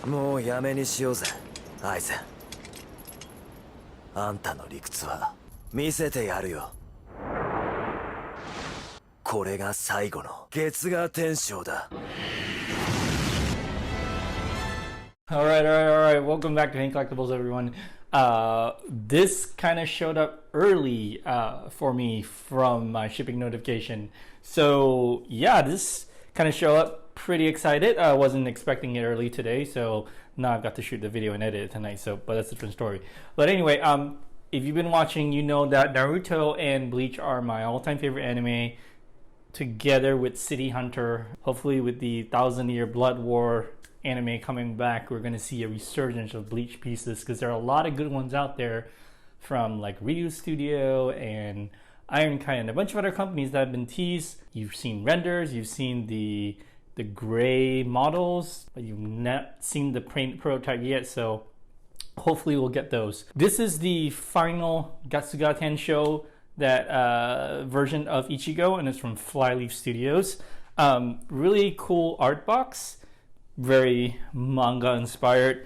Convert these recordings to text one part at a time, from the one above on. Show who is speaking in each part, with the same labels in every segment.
Speaker 1: もうやめにしようぜ、アイゼン。あんたの理屈は見せてやるよ。これが最後の月牙天章だ。
Speaker 2: Alright. Welcome back to Hank Collectibles, everyone. This kind of showed up early for me from my shipping notification. So yeah, this kind of showed up pretty excited. I wasn't expecting it early today, so now I've got to shoot the video and edit it tonight. But that's a different story. But anyway, if you've been watching, you know that Naruto and Bleach are my all-time favorite anime, together with City Hunter. Hopefully with the 1,000-Year Blood War anime coming back, we're going to see a resurgence of Bleach pieces, because there are a lot of good ones out there from like Ryu Studio and Ironkai and a bunch of other companies that have been teased. You've seen renders, you've seen the gray models, but you've not seen the prototype yet, so hopefully we'll get those. This is the Final Getsuga Tensho, that version of Ichigo, and it's from FlyLeaf Studios. Really cool art box, very manga inspired.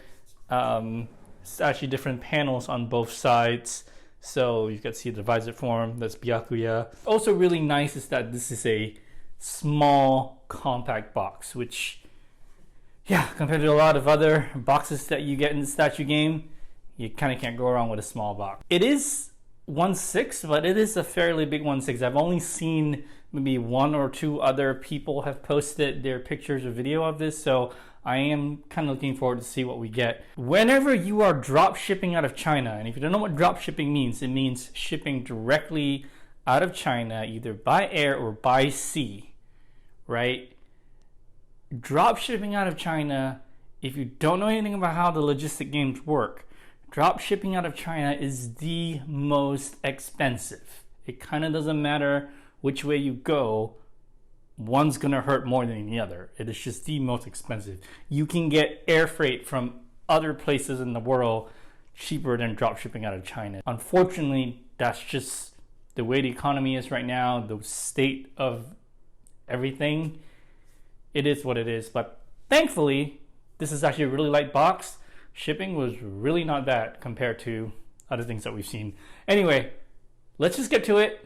Speaker 2: It's actually different panels on both sides, so you can see the visor form. That's Byakuya. Also really nice is that this is a small compact box, which, yeah, compared to a lot of other boxes that you get in the statue game, you kind of can't go wrong with a small box. It is 1/6, but it is a fairly big 1/6. I've only seen maybe one or two other people have posted their pictures or video of this, so I am kind of looking forward to see what we get. Whenever you are drop shipping out of China, and if you don't know what drop shipping means, it means shipping directly out of China, either by air or by sea, right? Drop shipping out of China, if you don't know anything about how the logistic games work, drop shipping out of China is the most expensive. It kind of doesn't matter which way you go, one's gonna hurt more than the other. It is just the most expensive. You can get air freight from other places in the world cheaper than drop shipping out of China. Unfortunately, that's just the way the economy is right now, the state of everything. It is what it is, but thankfully, this is actually a really light box. Shipping was really not bad compared to other things that we've seen. Anyway, let's just get to it.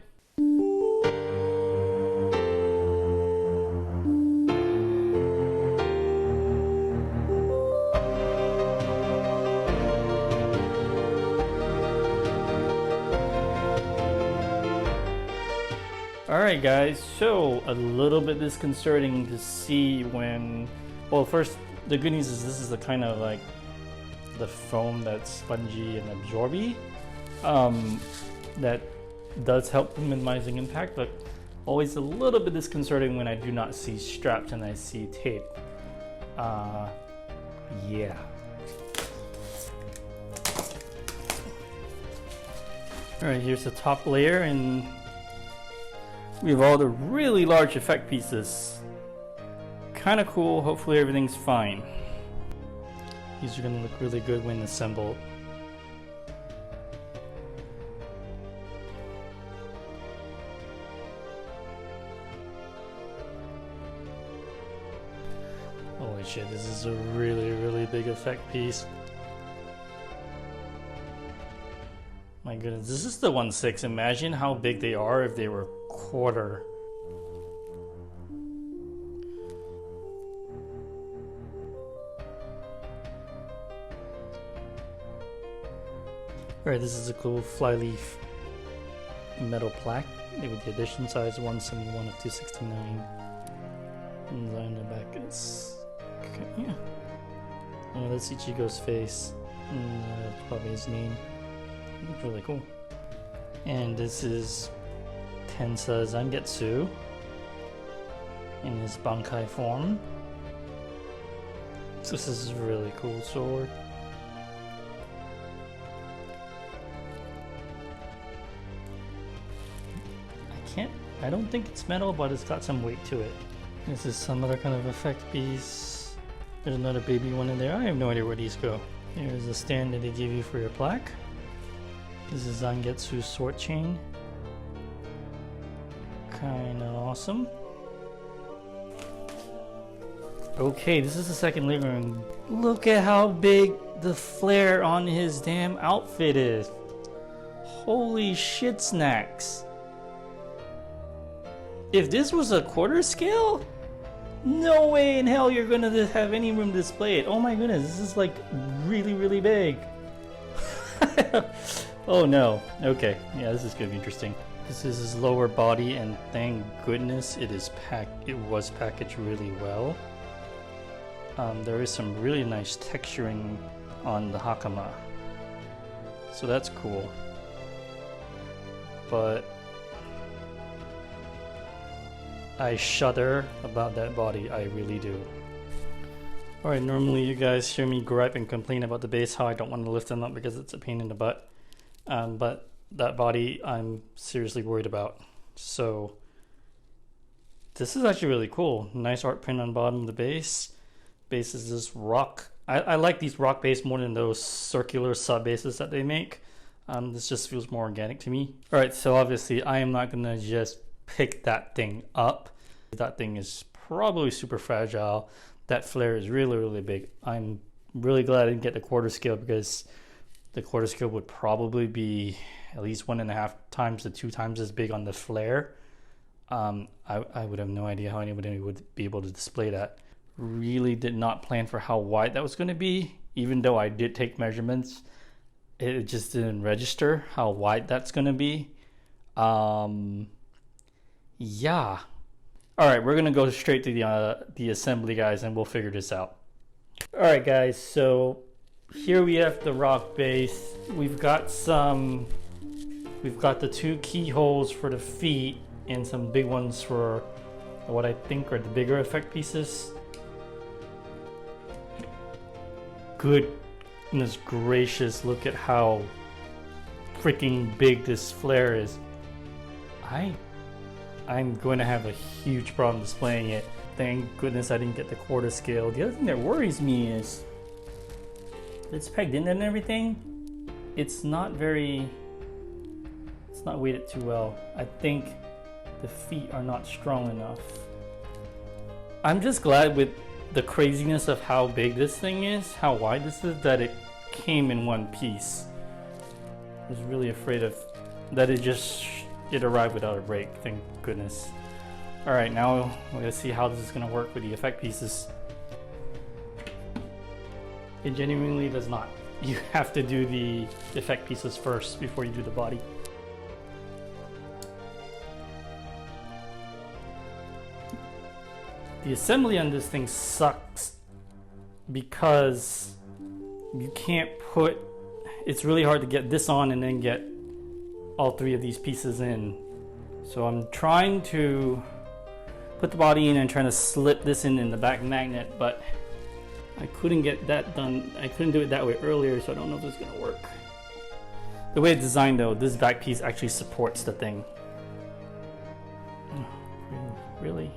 Speaker 2: Alright guys, so a little bit disconcerting to see when, well, first, the good news is this is the kind of like the foam that's spongy and absorby, that does help minimizing impact, but always a little bit disconcerting when I do not see straps and I see tape. Yeah. Alright, here's the top layer, and we have all the really large effect pieces. Kind of cool. Hopefully everything's fine. These are going to look really good when assembled. Holy shit, this is a really big effect piece. My goodness, this is the 1/6. Imagine how big they are if they were quarter. Alright, this is a cool FlyLeaf metal plaque with the edition size 171 of 269. And design on the back is okay, yeah. Oh, that's Ichigo's face. And that's probably his name. Looks really cool. And this is Tensho Zangetsu in his Bankai form. So this is a really cool sword. I don't think it's metal, but it's got some weight to it. This is some other kind of effect piece. There's another baby one in there. I have no idea where these go. Here's the stand that they give you for your plaque. This is Zangetsu's sword chain. Kinda awesome. Okay, this is the second living room. Look at how big the flare on his damn outfit is. Holy shit snacks. If this was a quarter scale, no way in hell you're gonna have any room to display it. Oh my goodness, this is like really, really big. Oh no. Okay, yeah, this is gonna be interesting. This is his lower body, and thank goodness it was packaged really well. There is some really nice texturing on the hakama, so that's cool. But I shudder about that body, I really do. Alright, normally you guys hear me gripe and complain about the base, how I don't want to lift them up because it's a pain in the butt. But that body I'm seriously worried about. So this is actually really cool. Nice art print on the bottom of the base. Base is this rock. I like these rock base more than those circular sub bases that they make. This just feels more organic to me. Alright, so obviously I am not gonna just pick that thing up. That thing is probably super fragile. That flare is really, really big. I'm really glad I didn't get the quarter scale, because the quarter scale would probably be at least 1.5 times to 2 times as big on the flare. I would have no idea how anybody would be able to display that. Really did not plan for how wide that was going to be, even though I did take measurements. It just didn't register how wide that's going to be. Yeah. All right, we're going to go straight to the assembly, guys, and we'll figure this out. All right, guys, so here we have the rock base. We've got the 2 keyholes for the feet and some big ones for what I think are the bigger effect pieces. Goodness gracious, look at how freaking big this flare is. I'm going to have a huge problem displaying it. Thank goodness I didn't get the quarter scale. The other thing that worries me is it's pegged in and everything. It's not weighted too well. I think the feet are not strong enough. I'm just glad with the craziness of how big this thing is, how wide this is, that it came in one piece. I was really afraid of that it arrived without a break, thank goodness. Alright, now we're gonna see how this is gonna work with the effect pieces. It genuinely does not. You have to do the effect pieces first before you do the body. The assembly on this thing sucks because you can't it's really hard to get this on and then get all 3 of these pieces in. So I'm trying to put the body in and trying to slip this in the back magnet, but I couldn't get that done. I couldn't do it that way earlier, so I don't know if this is gonna work. The way it's designed though, this back piece actually supports the thing. Oh, really?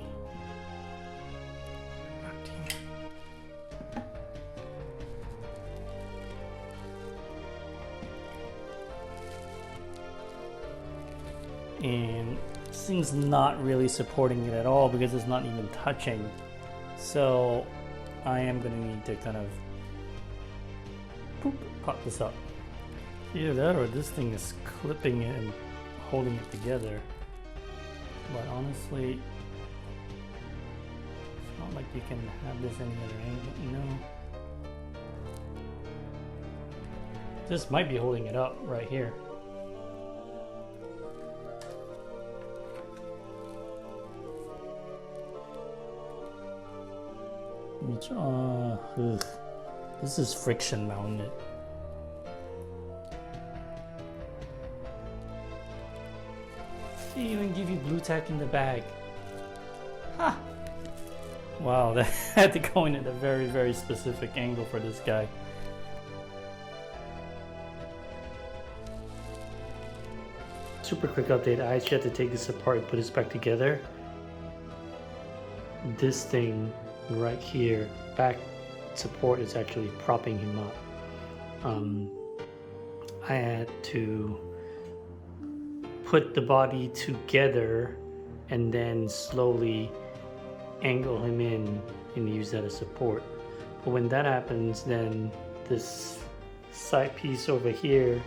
Speaker 2: And this thing's not really supporting it at all because it's not even touching. So I am going to need to kind of pop this up. Either that or this thing is clipping it and holding it together. But honestly, it's not like you can have this any other angle, you know? This might be holding it up right here. Which, this is friction mounted. They even give you blue tack in the bag. Ha! Wow, that had to go in at a very, very specific angle for this guy. Super quick update, I actually had to take this apart and put this back together. This thing right here, back support, is actually propping him up. I had to put the body together and then slowly angle him in
Speaker 3: and use that as support. But when that happens, then this side piece over here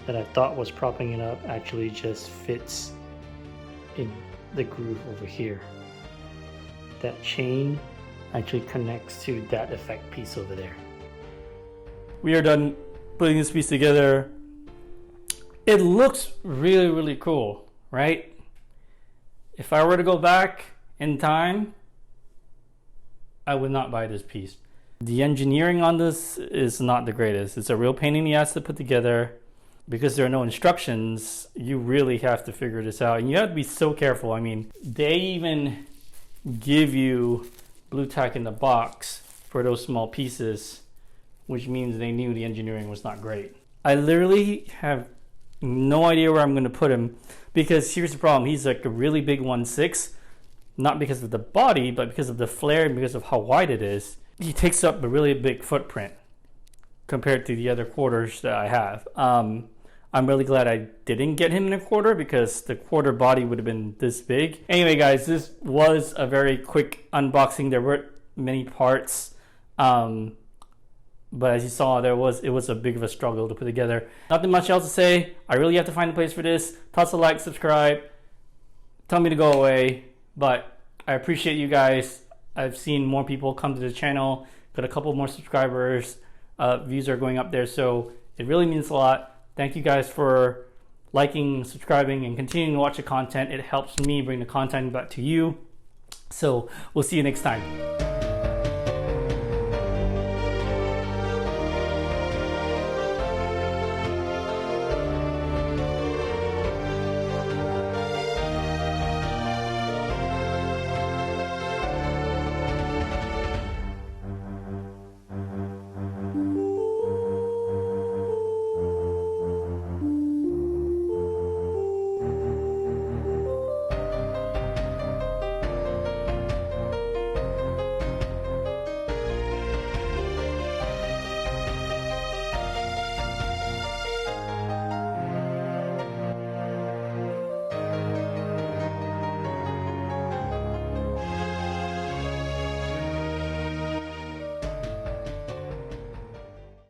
Speaker 3: that I thought was propping it up actually just fits in the groove over here. That chain actually connects to that effect piece over there.
Speaker 2: We are done putting this piece together. It looks really, really cool, right? If I were to go back in time, I would not buy this piece. The engineering on this is not the greatest. It's a real pain in the ass to put together. Because there are no instructions, you really have to figure this out. And you have to be so careful. I mean, they even give you blue tack in the box for those small pieces, which means they knew the engineering was not great. I literally have no idea where I'm going to put him, because here's the problem. He's like a really big 1/6, not because of the body, but because of the flare and because of how wide it is. He takes up a really big footprint compared to the other quarters that I have. I'm really glad I didn't get him in a quarter, because the quarter body would have been this big. Anyway, guys, this was a very quick unboxing. There weren't many parts, but as you saw, it was a big of a struggle to put together. Nothing much else to say. I really have to find a place for this. Toss a like, subscribe, tell me to go away. But I appreciate you guys. I've seen more people come to the channel, got a couple more subscribers, views are going up there, so it really means a lot. Thank you guys for liking, subscribing, and continuing to watch the content. It helps me bring the content back to you. So we'll see you next time.